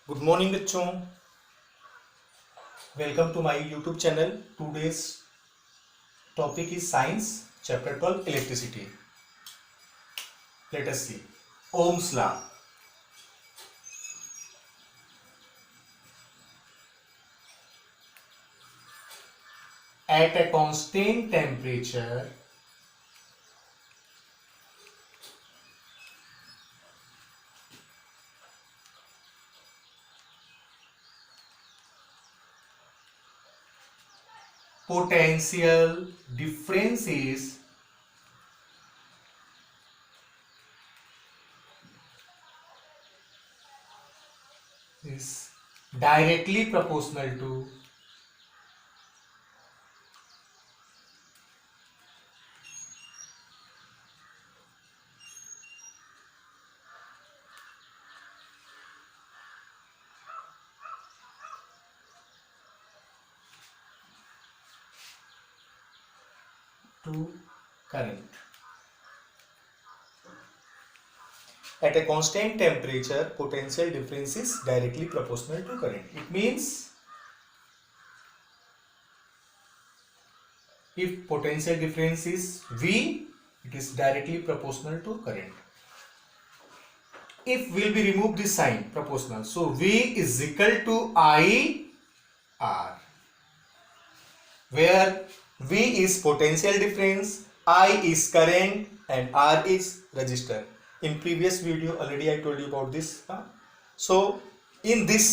Good morning बच्चों, welcome to my YouTube channel. Today's topic is science chapter 12 electricity. Let us see Ohm's law. At a constant temperature, potential difference is directly proportional to current. At a constant temperature, potential difference is directly proportional to current. It means if potential difference is V, it is directly proportional to current. If we'll be remove this sign proportional, so V is equal to I R, where V is potential difference, I is current, and R is resistor. In previous video already I told you about this. So in this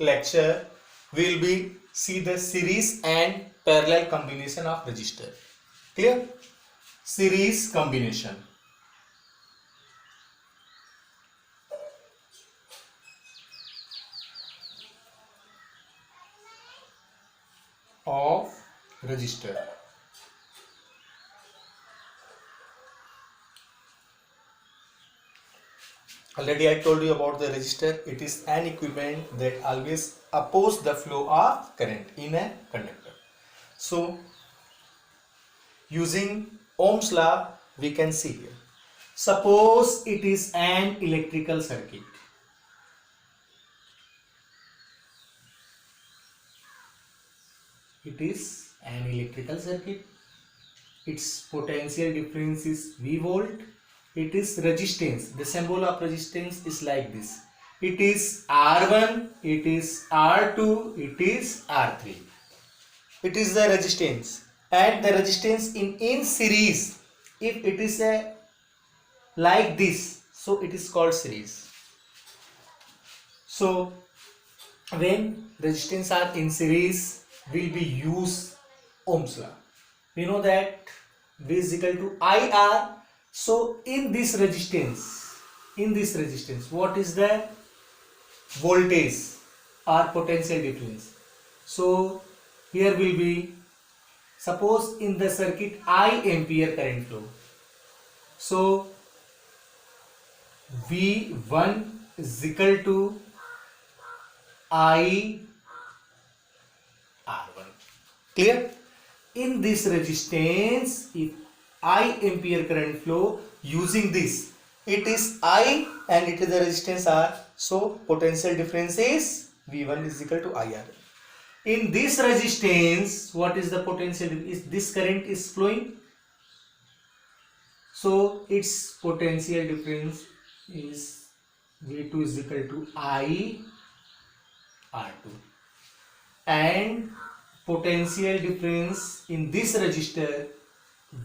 lecture we will be see the series and parallel combination of resistor. Clear? Series combination of resistor. Already I told you about the resistor. It is an equipment that always oppose the flow of current in a conductor. So using Ohm's law we can see here. Suppose it is an electrical circuit. It is an electrical circuit. Its potential difference is V volt. It is resistance. The symbol of resistance is like this. It is R1, it is R2, it is R3. It is the resistance. And the resistance in series, if it is a like this, so it is called series. So when resistance are in series, will be use Ohm's law. We know that V is equal to IR. So in this resistance, what is the voltage or potential difference? So here will be, suppose in the circuit I ampere current flow. So V1 is equal to I R1. Clear? In this resistance, if I ampere current flow using this, it is I and it is the resistance R. So potential difference is V1 is equal to IR. In this resistance, what is the potential? Is this current is flowing? So its potential difference is V2 is equal to I R2, and potential difference in this resistor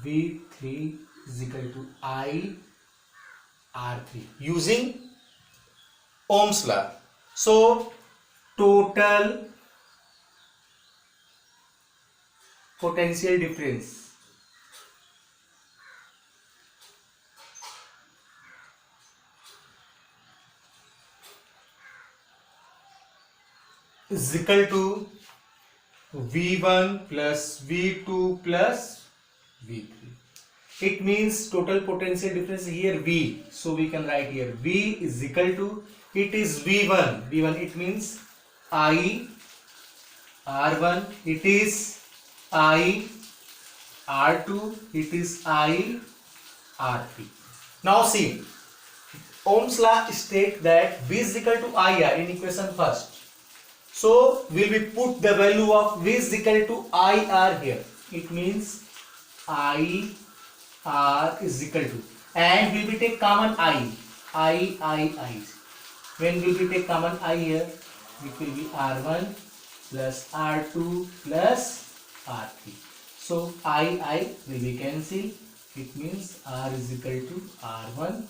V3 is equal to I R3 using Ohm's law. So total potential difference is equal to V1 plus V2 plus V3. It means total potential difference here V. So we can write here V is equal to, it is V1. V1 it means I R1. It is I R2. It is I R3. Now see, Ohm's law state that V is equal to IR in equation first. So we will put the value of V is equal to IR here. It means IR is equal to, and we will take common I. When we will take common I here, it will be R1 plus R2 plus R3. So I will be cancelled. It means R is equal to R1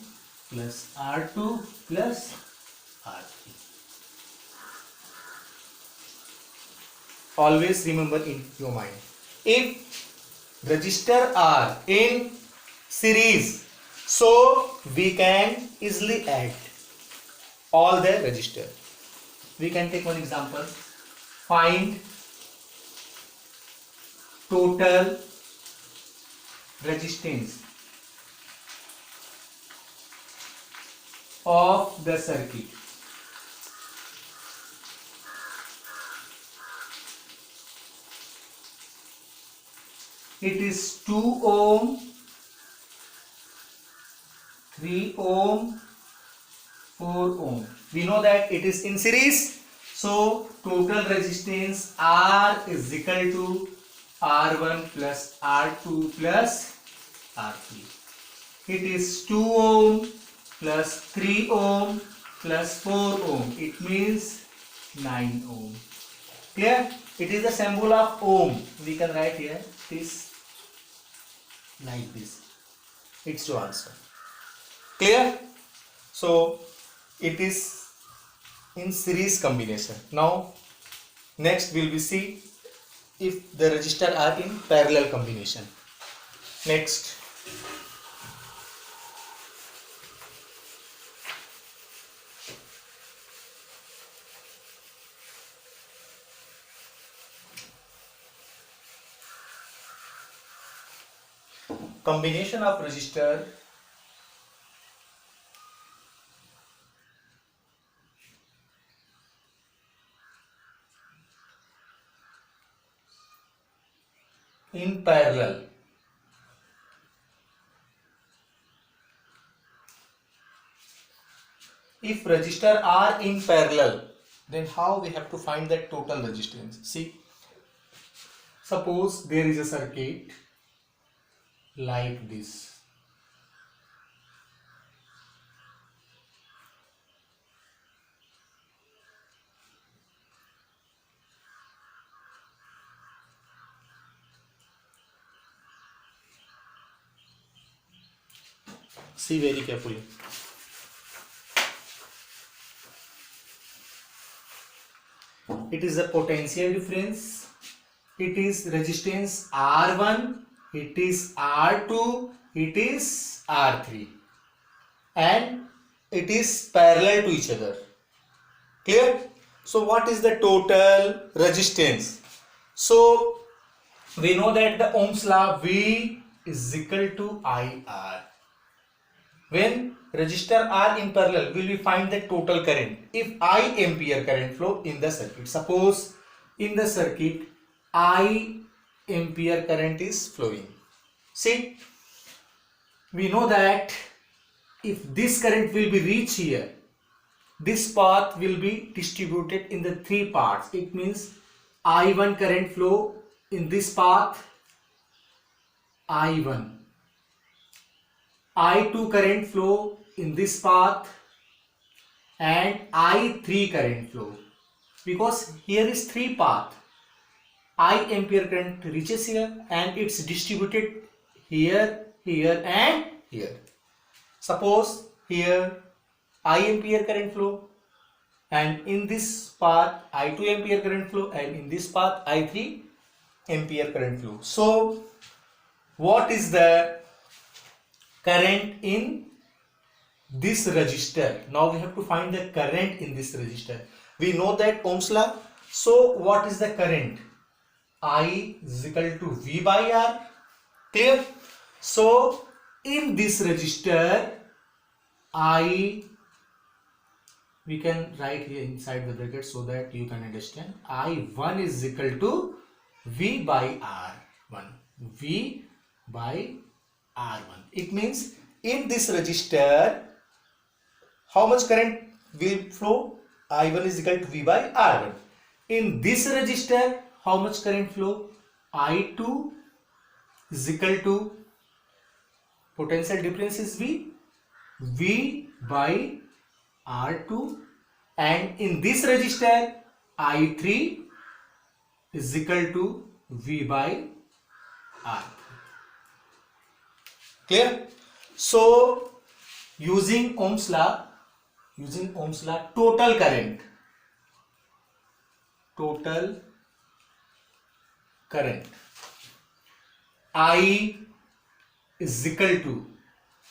plus R2 plus R3. Always remember in your mind, if resistor are in series, so we can easily add all the resistor. We can take one example. Find total resistance of the circuit. It is 2 ohm, 3 ohm, 4 ohm. We know that it is in series. So total resistance R is equal to R1 plus R2 plus R3. It is 2 ohm plus 3 ohm plus 4 ohm. It means 9 ohm. Clear? It is the symbol of ohm. We can write here this like this. It's your answer. Clear? So it is in series combination. Now next we will see if the resistor are in parallel combination. Next, combination of resistor in parallel. If resistor are in parallel, then how we have to find that total resistance? See, suppose there is a circuit like this. See very carefully. It is a potential difference. It is resistance R1. It is R2. It is R3. And it is parallel to each other. Clear? So what is the total resistance? So we know that the Ohm's law, V is equal to IR. When resistor are in parallel, will we find the total current? If I ampere current flow in the circuit, suppose in the circuit I ampere current is flowing. See, we know that if this current will be reach here, this path will be distributed in the 3 parts. It means I1 current flow in this path, I1. I2 current flow in this path, and I3 current flow. Because here is 3 path. I ampere current reaches here and it's distributed here, here and here. Suppose here I ampere current flow, and in this path I2 ampere current flow, and in this path I3 ampere current flow. So what is the current in this resistor? Now we have to find the current in this resistor. We know that Ohm's law. So what is the current? I is equal to V by R. Clear? So in this resistor, we can write here inside the bracket so that you can understand. I1 is equal to V by R1. V by R1. It means in this resistor, how much current will flow? I1 is equal to V by R1. In this resistor, how much current flow? I2 is equal to, potential difference is V by R2, and in this resistor, I3 is equal to V by R3. Clear? So using Ohm's law, total current I is equal to,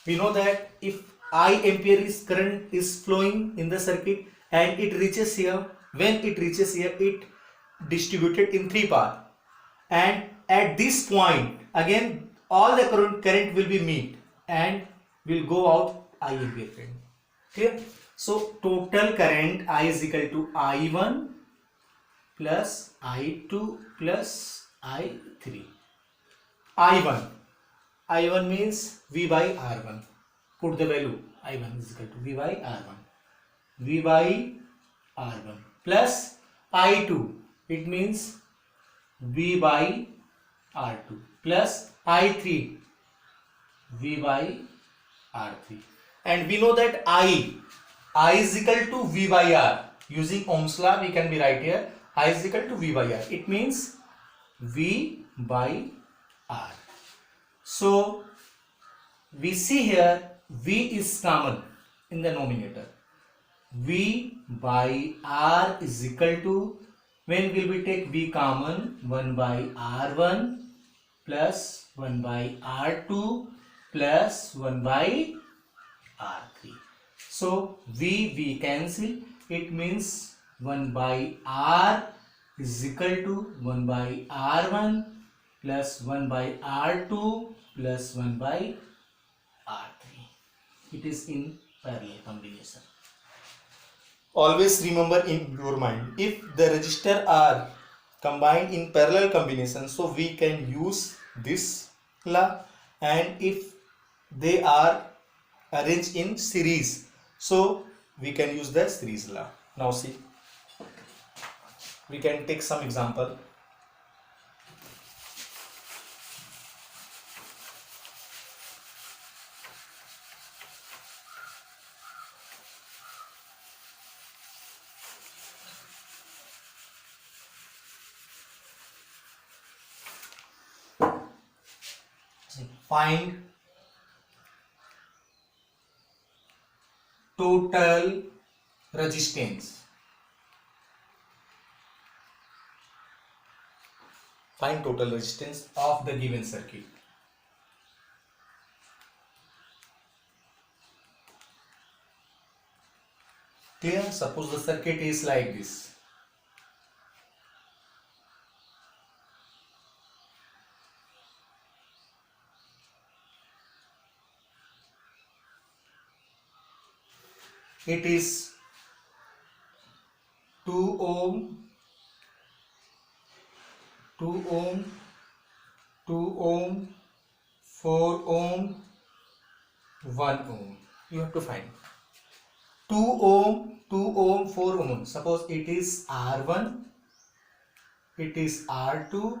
we know that if I ampere is current is flowing in the circuit and it reaches here, when it reaches here, it distributed in three parts, and at this point again all the current will be meet and will go out I ampere current. Clear? So total current I is equal to I1 plus I2 plus I3. I1 means V by R1. Put the value I1 is equal to V by R1. V by R1 plus I2. It means V by R2 plus I3. V by R3. And we know that I is equal to V by R. Using Ohm's law, we can be right here. I is equal to V by R. It means V by R. So we see here V is common in the numerator. V by R is equal to, when will we take V common? 1 by R1 plus 1 by R2 plus 1 by R3. So V cancel. It means 1 by R is equal to 1 by R1 plus 1 by R2 plus 1 by R3. It is in parallel combination. Always remember in your mind, if the resistors are combined in parallel combination, so we can use this law, and if they are arranged in series, so we can use the series law. Now see, we can take some example. Find total resistance. Find total resistance of the given circuit. Clear? Suppose the circuit is like this. It is 2 ohm, 2 ohm, 2 ohm, 4 ohm, 1 ohm. You have to find 2 ohm, 4 ohm. Suppose it is R1, it is R2,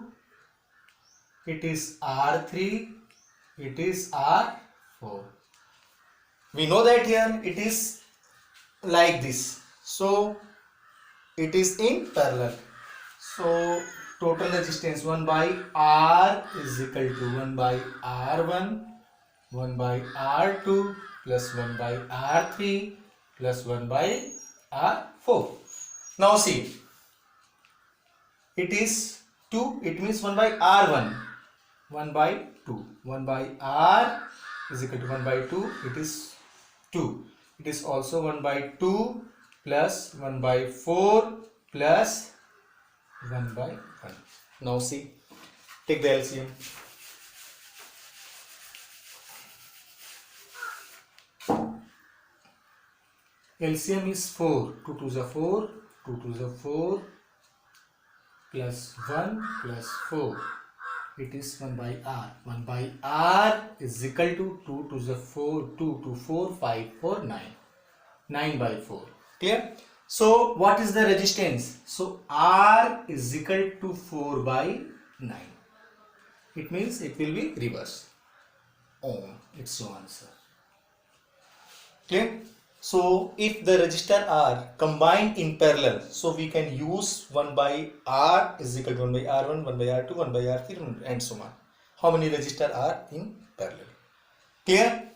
it is R3, it is R4. We know that here it is like this, so it is in parallel. So total resistance 1 by R is equal to 1 by R1, 1 by R2 plus 1 by R3 plus 1 by R4. Now see, it is 2, it means 1 by R1, 1 by 2, 1 by R is equal to 1 by 2, it is 2. It is also 1 by 2 plus 1 by 4 plus 1 by 1. Now see, take the LCM. LCM is 4, 2 to the 4, 2 to the 4 plus 1 plus 4. It is 1 by R. 1 by R is equal to 2 to the 4, 2 to 4, 5, 4, 9. 9 by 4. Clear? So what is the resistance? So R is equal to 4 by 9. It means it will be reverse. Ohm. It's your answer. Clear? So if the resistor are combined in parallel, so we can use 1 by R is equal to 1 by R1, 1 by R2, 1 by R3 and so on. How many resistors are in parallel? Clear?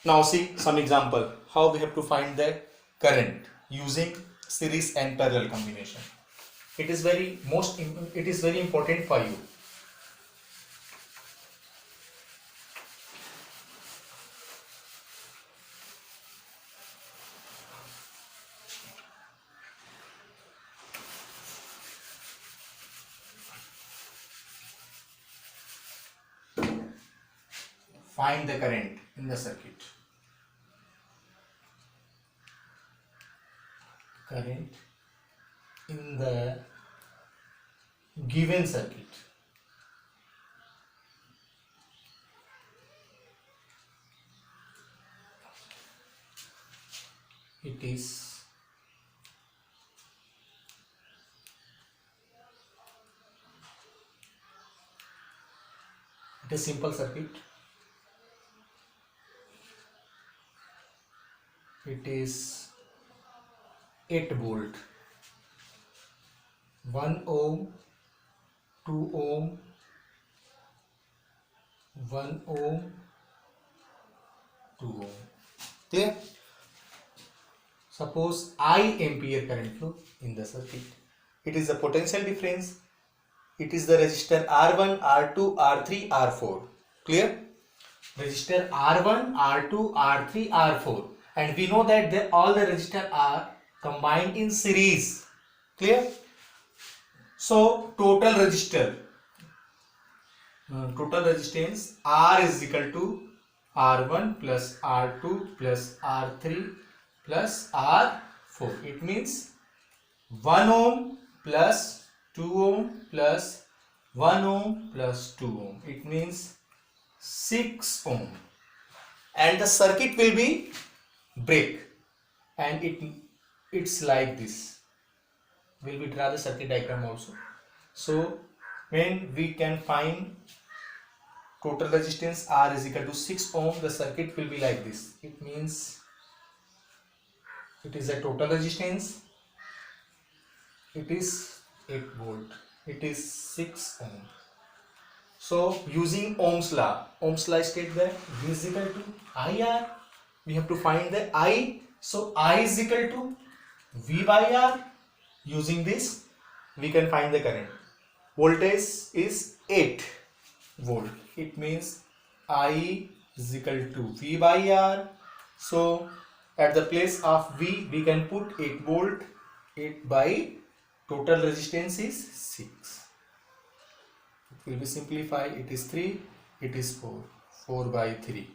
Now see some example how we have to find the current using series and parallel combination. It is very important for you. Find the current in the circuit. Current in the given circuit. It is simple circuit. It is 8 volt, 1 ohm, 2 ohm, 1 ohm, 2 ohm. Clear? Suppose I ampere current flow in the circuit. It is the potential difference. It is the resistor R1, R2, R3, R4. Clear? Resistor R1, R2, R3, R4. And we know that all the resistors are combined in series. Clear? So total resistance R is equal to R1 plus R2 plus R3 plus R4. It means 1 ohm plus 2 ohm plus 1 ohm plus 2 ohm. It means 6 ohm. And the circuit will be break. And it's like this. Will we draw the circuit diagram also? So when we can find total resistance R is equal to 6 ohm, the circuit will be like this. It means it is a total resistance. It is 8 volt. It is 6 ohm. So using Ohm's law states that V is equal to IR. We have to find the I. So I is equal to V by R. Using this, we can find the current. Voltage is 8 volt. It means I is equal to V by R. So at the place of V, we can put 8 volt. 8 by total resistance is 6. It will be simplified. It is 3. It is 4. 4 by 3.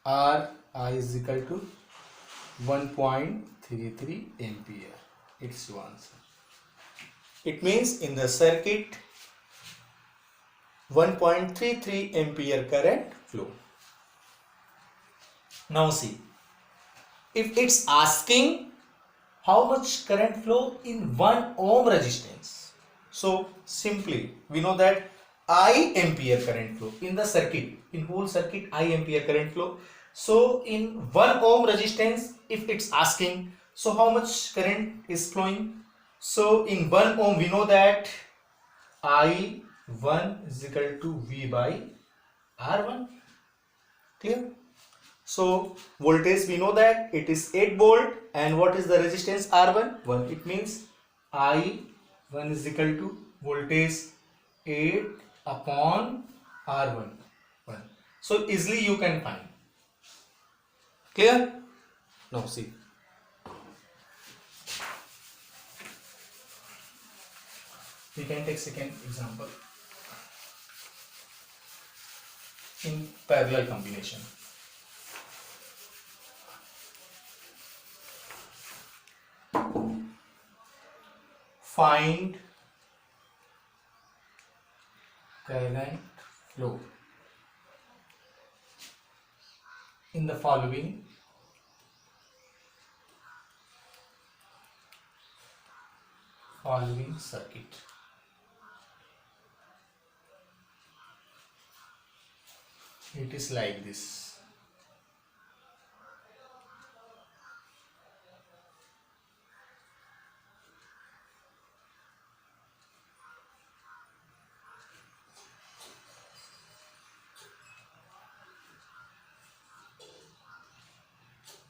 R I is equal to 1.33 ampere. It's your answer. It means in the circuit 1.33 ampere current flow. Now see, if it's asking how much current flow in 1 ohm resistance, so simply we know that I ampere current flow in the circuit, in whole circuit I ampere current flow. So in 1 ohm resistance, if it's asking, so how much current is flowing? So in 1 ohm we know that I1 is equal to V by R1. Clear? So voltage we know that it is 8 volt, and what is the resistance R1? 1. It means I1 is equal to voltage 8 upon R1. 1. So easily you can find. Clear? Now see. We can take second example in parallel combination. Find current flow in the following following circuit. It is like this.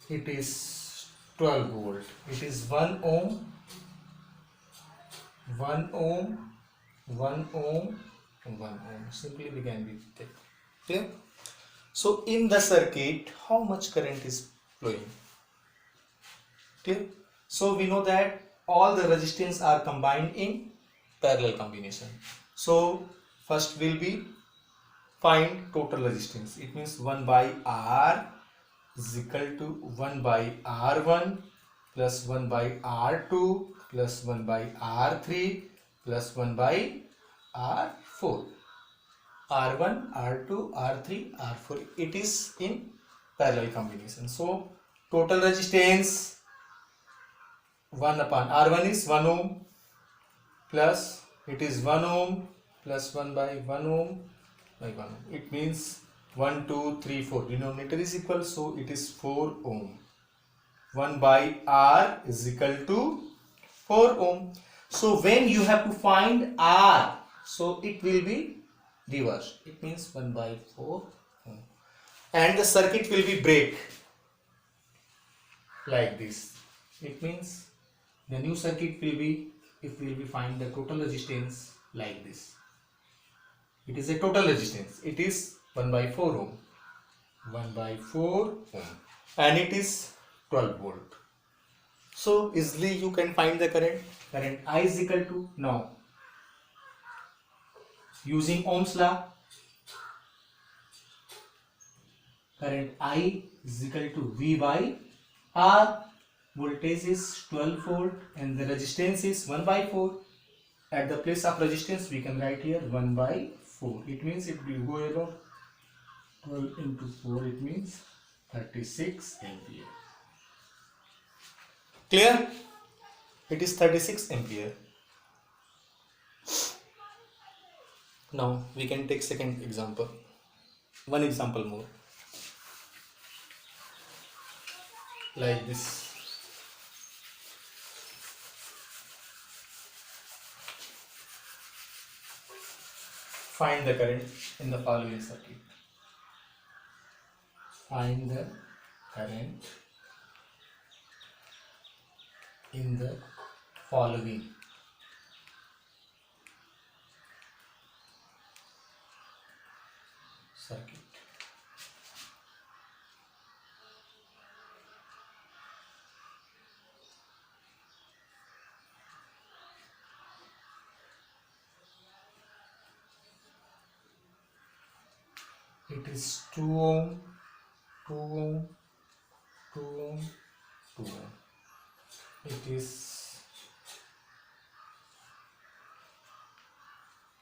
It is 12 volt. It is 1 ohm, 1 ohm, 1 ohm, 1 ohm. Simply began with it. Okay. So in the circuit, how much current is flowing? Clear? So we know that all the resistance are combined in parallel combination. So first will be find total resistance. It means 1 by R is equal to 1 by R1 plus 1 by R2 plus 1 by R3 plus 1 by R4. R1, R2, R3, R4. It is in parallel combination. So total resistance 1 upon R1 is 1 ohm plus it is 1 ohm plus 1 by 1 ohm by 1 ohm. It means 1, 2, 3, 4. Denominator is equal, so it is 4 ohm. 1 by R is equal to 4 ohm. So when you have to find R, so it will be reversed. It means 1 by 4 ohm. And the circuit will be break like this. It means the new circuit will be, if we will be find the total resistance like this. It is a total resistance. It is 1 by 4 ohm. 1 by 4 ohm. And it is 12 volt. So easily you can find the current. Current I is equal to, now using Ohm's law, current I is equal to V by R. Voltage is 12 volt and the resistance is 1 by 4. At the place of resistance we can write here 1 by 4. It means if we go around 12 into 4, it means 36 ampere. Clear? It is 36 ampere. Now we can take second example. One example more. Like this. Find the current in the following circuit. Find the current in the following circuit. It is 2 ohm, 2 ohm, 2 ohm, 2 ohm. It is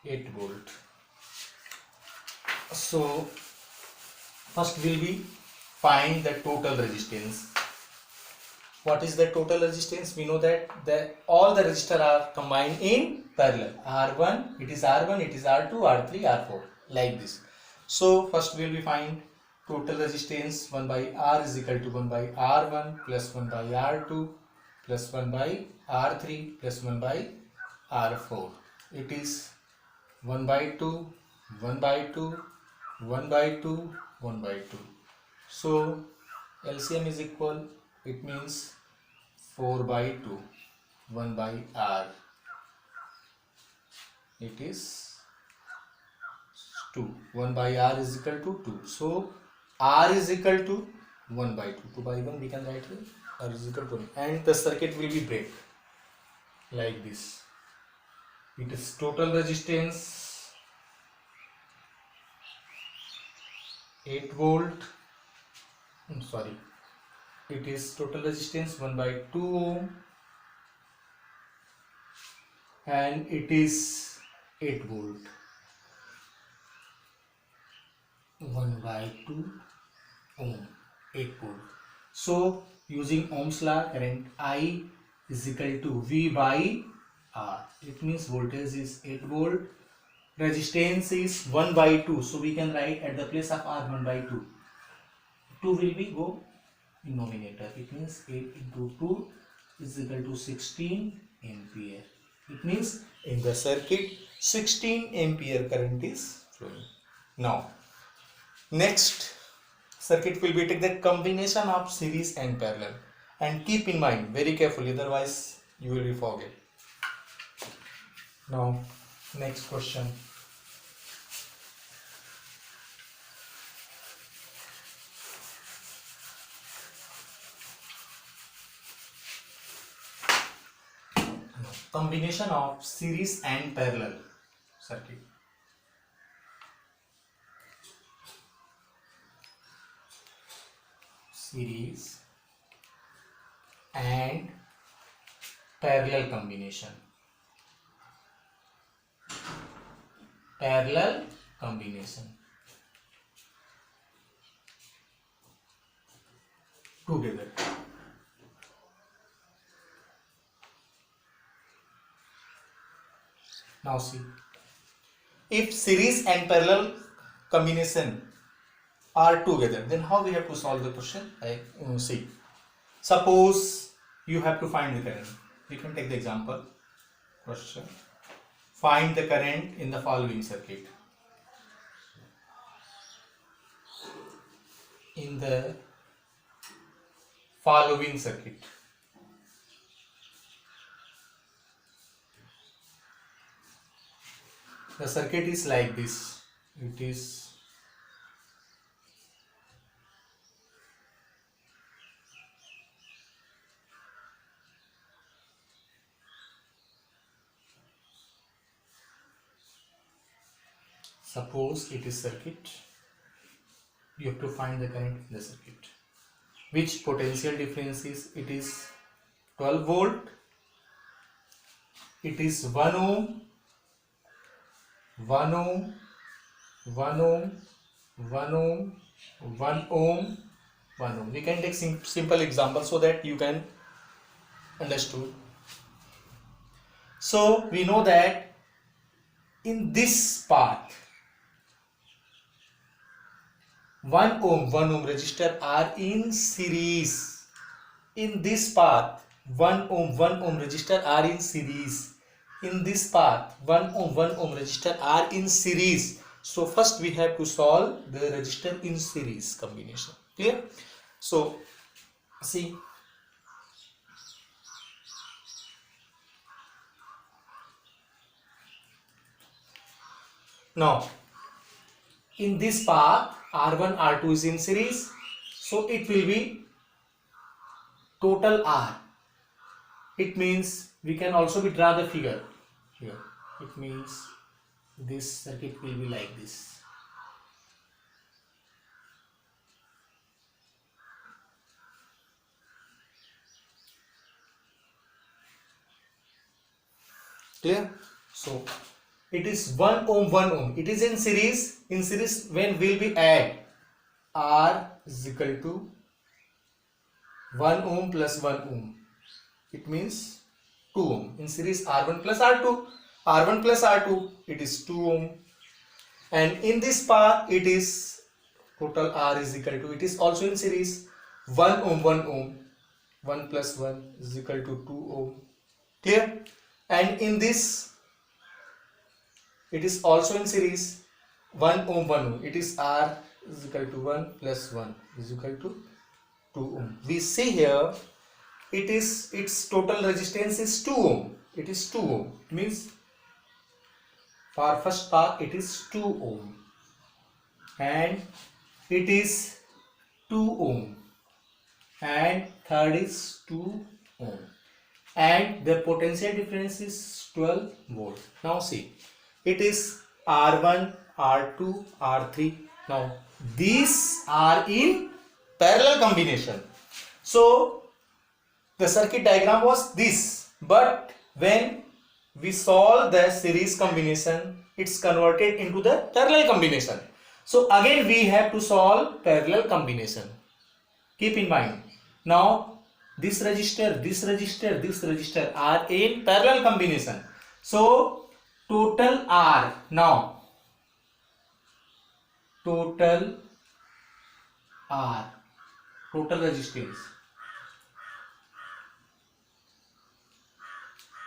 8 volt. So first will be find the total resistance. What is the total resistance? We know that all the resistors are combined in parallel. R1, it is R1, it is R2, R3, R4, like this. So first will be find total resistance. 1 by R is equal to 1 by R1 plus 1 by R2 plus 1 by R3 plus 1 by R4. It is 1 by 2, 1 by 2, 1 by 2, 1 by 2. So LCM is equal, it means 4 by 2, 1 by R. It is 2. 1 by R is equal to 2. So R is equal to 1 by 2. 2 by 1 we can write here. R is equal to 1. And the circuit will be break like this. It is total resistance 8 volt. Sorry. It is total resistance 1 by 2 ohm. And it is 8 volt. 1 by 2 ohm, 8 volt. So using Ohm's law, current I is equal to V by R. It means voltage is 8 volt. Resistance is 1 by 2. So we can write at the place of R 1 by 2. 2 will be go in nominator. It means 8 into 2 is equal to 16 ampere. It means in the circuit 16 ampere current is flowing. Now next circuit will be take the combination of series and parallel, and keep in mind very carefully, otherwise you will be forget. Now next question. Combination of series and parallel circuit. Series and parallel combination. Parallel combination. Together. Now see, if series and parallel combination are together, then how we have to solve the question? See, suppose you have to find the current. We can take the example question. Find the current in the following circuit. In the following circuit. The circuit is like this. It is suppose it is circuit. You have to find the current in the circuit. Which potential difference is? It is 12 volt. It is 1 ohm. 1 ohm, 1 ohm, 1 ohm, 1 ohm, 1 ohm. We can take simple example so that you can understood. So we know that in this part 1 ohm resistor are in series. In this path 1 ohm resistor are in series. In this path 1 ohm resistor are in series. So first we have to solve the resistor in series combination. Clear? So see, now in this path R1 R2 is in series, so it will be total R. It means we can also draw the figure here. It means this circuit will be like this. Clear? So it is 1 ohm. It is in series. In series, when will we add R is equal to 1 ohm plus 1 ohm. It means 2 ohm. In series R1 plus R2. R1 plus R2, it is 2 ohm. And in this part, it is total R is equal to, it is also in series 1 ohm, 1 ohm. 1 plus 1 is equal to 2 ohm. Clear? And in this, it is also in series 1 ohm, 1 ohm. It is R is equal to 1 plus 1 is equal to 2 ohm. We see here, its total resistance is 2 ohm. It is 2 ohm. It means for first part it is 2 ohm and it is 2 ohm and third is 2 ohm and the potential difference is 12 volt. Now see, it is R1, R2, R3. Now these are in parallel combination. So the circuit diagram was this, but when we solve the series combination, it's converted into the parallel combination. So again we have to solve parallel combination. Keep in mind, now this register are in parallel combination. So total R, now total R, total resistance,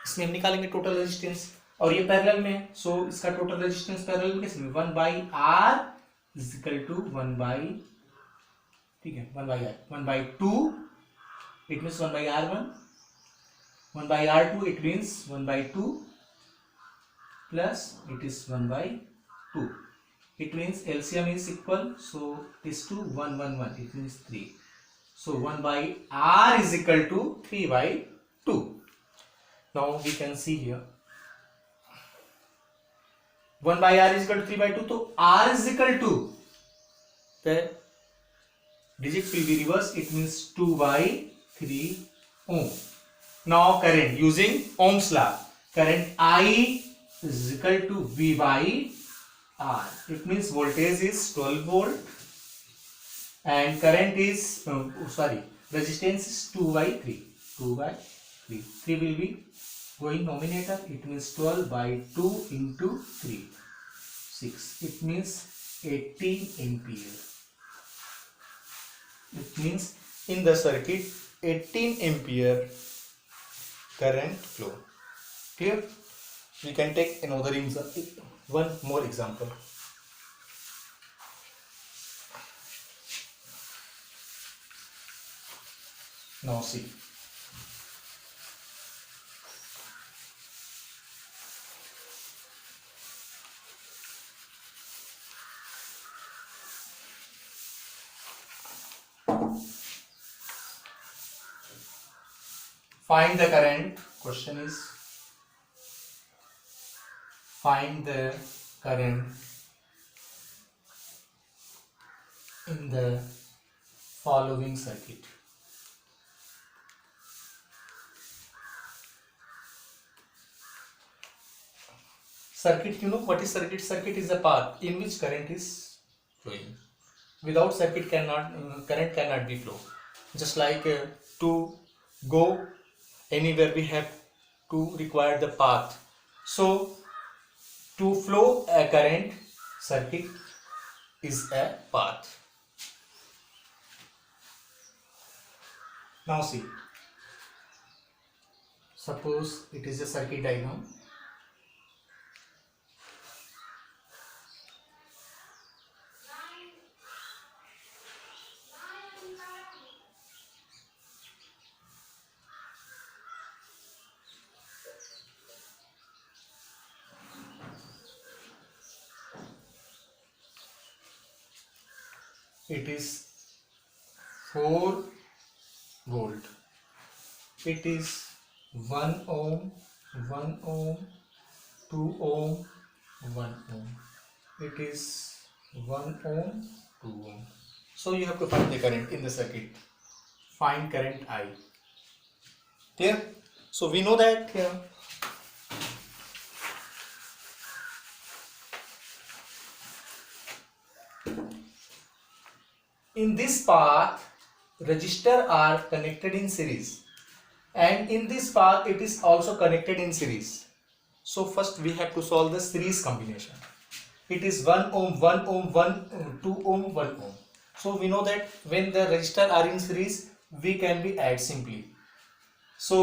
इसमें हम निकालेंगे total resistance और ये parallel में है, सो इसका total resistance parallel में कैसे, 1/R इज इक्वल टू 1/, ठीक है, 1/R, 1/2, it means 1/R1, 1/R2, it means 1/2 plus it is 1/2, it means LCM is equal, so this 2 1 1 1, it means 3, so 1/R is equal to 3/2. Now we can see here 1/R is equal to 3/2, तो R is equal to, the digit will be reversed, it means 2/3 ohm. Now current using Ohm's law, current I is equal to V/R. It means voltage is 12 volt and current is resistance is 2/3. 2/3. 3 will be going nominator. It means 12/2 into 3. 6. It means 18 ampere. It means in the circuit 18 ampere current flow. Clear? We can take another one more example. Now see. Find the current. Question is find the current in the following circuit. Circuit, you know what is circuit? Circuit is a path in which current is flowing. Without circuit current cannot be flow. Just like to go anywhere we have to require the path. So to flow a current, circuit is a path. Now see, suppose it is a circuit diagram. It is 4 volt. It is 1 ohm, 1 ohm, 2 ohm, 1 ohm. It is 1 ohm, 2 ohm. So you have to find the current in the circuit. Find current I. Clear? So we know that here. In this path, resistors are connected in series, and in this path it is also connected in series. So first we have to solve the series combination. It is 1 ohm, 1 ohm, 2 ohm, 1 ohm. So we know that when the resistors are in series, we can be add simply. So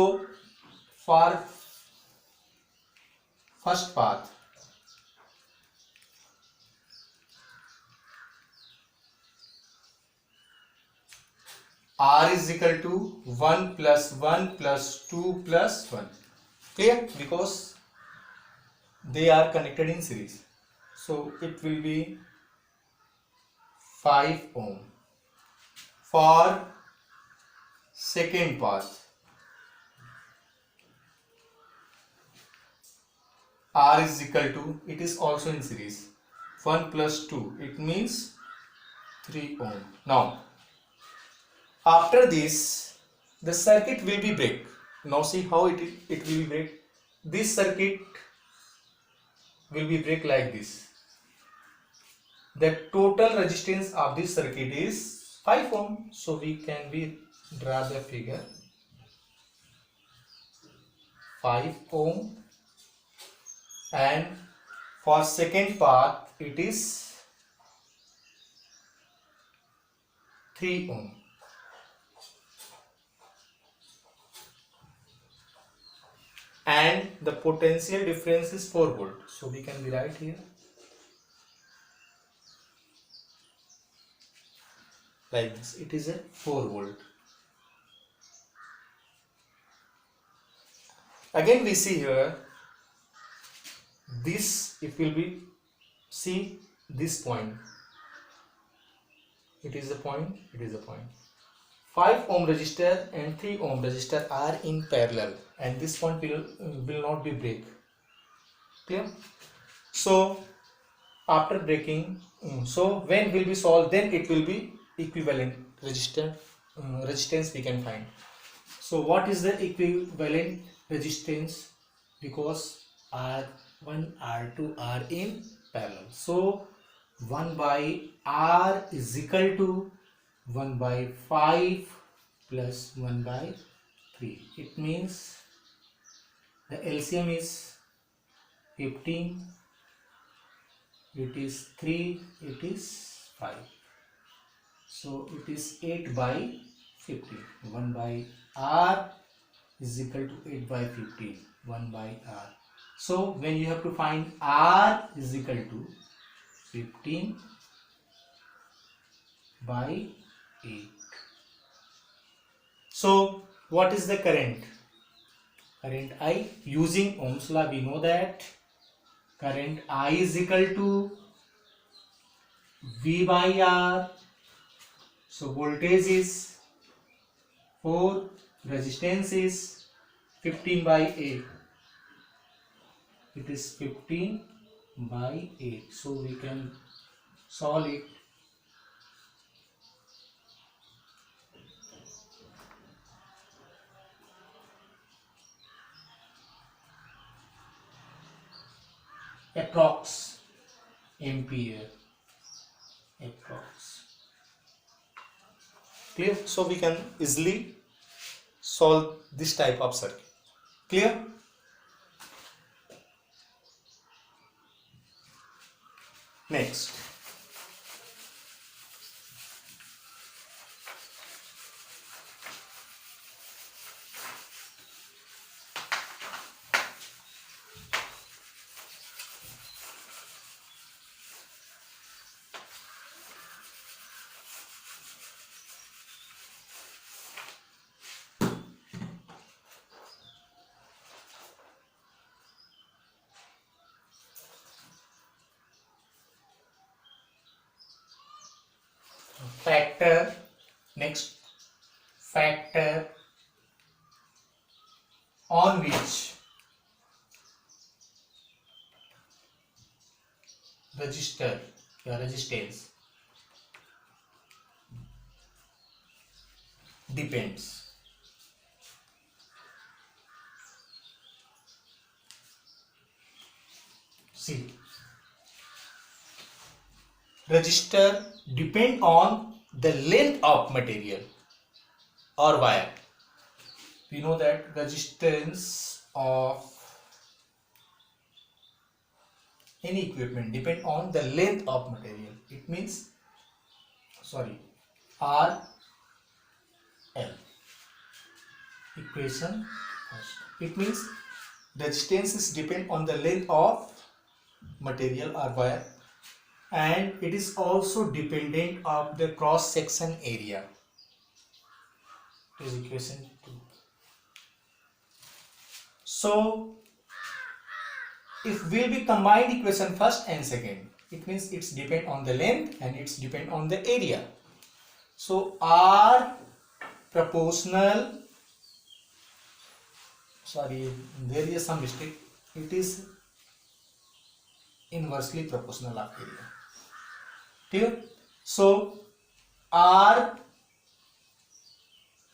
for first path, R is equal to 1 plus 1 plus 2 plus 1. Clear? Because they are connected in series. So it will be 5 ohm. For second path, R is equal to, it is also in series, 1 plus 2, it means 3 ohm. Now after this, the circuit will be break. Now see how it will be break. This circuit will be break like this. The total resistance of this circuit is 5 ohm. So we can be draw the figure 5 ohm, and for second path it is 3 ohm. And the potential difference is 4 volt. So we can write here like this. It is a 4 volt. Again we see here this, it will be, see this point, it is a point, it is a point. 5 ohm resistor and 3 ohm resistor are in parallel, and this point will not be break. Clear? So after breaking, so when will be solved, then it will be equivalent resistance we can find. So what is the equivalent resistance? Because R1 R2 are in parallel, so 1 by R is equal to 1 by 5 plus 1 by 3. It means the LCM is 15, it is 3, it is 5. So it is 8 by 15. 1 by R is equal to 8 by 15. 1 by R. So when you have to find R is equal to 15 by 8. So what is the current? Current I, using Ohm's law we know that current I is equal to V by R. So voltage is 4, resistance is 15 by 8. It is 15 by 8. So we can solve it. Approx ampere. Approx. Clear? So we can easily solve this type of circuit. Clear? Next. Factor, next factor on which resistor or resistance depends. See, resistor depend on the length of material or wire. We know that resistance of any equipment depend on the length of material. It means, sorry, R L. Equation first. It means resistance is depend on the length of material or wire, and it is also dependent of the cross section area. It is equation 2. So if will be combined equation first and second, it means it's depend on the length and it's depend on the area. So R proportional, sorry, there is some mistake, it is inversely proportional of area. Clear? So R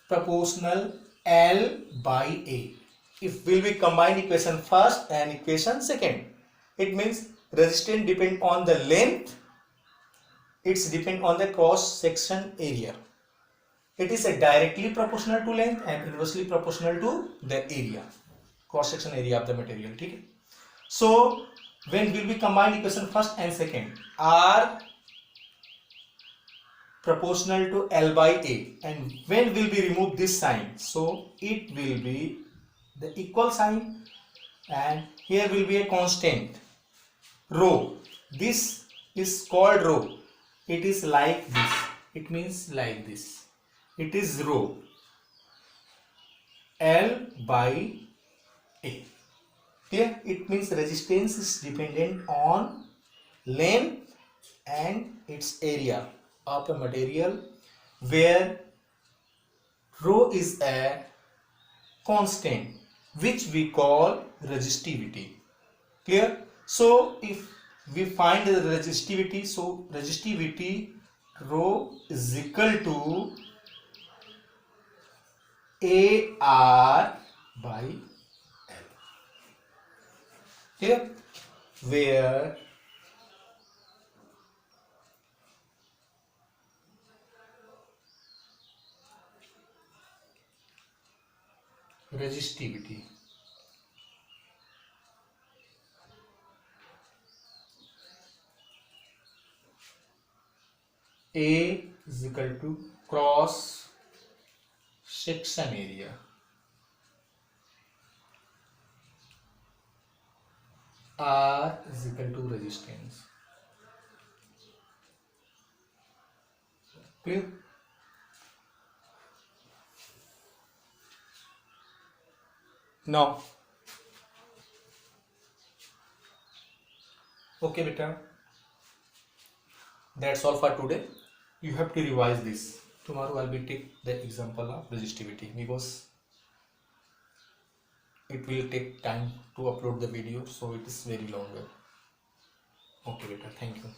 proportional L by A. If will be combined equation first and equation second, it means resistance depend on the length, it's depend on the cross section area. It is a directly proportional to length and inversely proportional to the area. Cross section area of the material. ठीक है. सो when will be combined equation first and second are proportional to L by A, and when will be remove this sign, so it will be the equal sign, and here will be a constant rho. This is called rho. It is like this, it means like this, it is rho L by A. Here it means resistance is dependent on length and its area of a material, where rho is a constant which we call resistivity. Clear? So if we find the resistivity, so resistivity rho is equal to AR by L. Clear? Where resistivity A is equal to cross section area R is equal to resistance. Clear? Now, okay beta, that's all for today. You have to revise this. Tomorrow I'll be take the example of resistivity, because it will take time to upload the video, so it is very longer. Okay beta, thank you.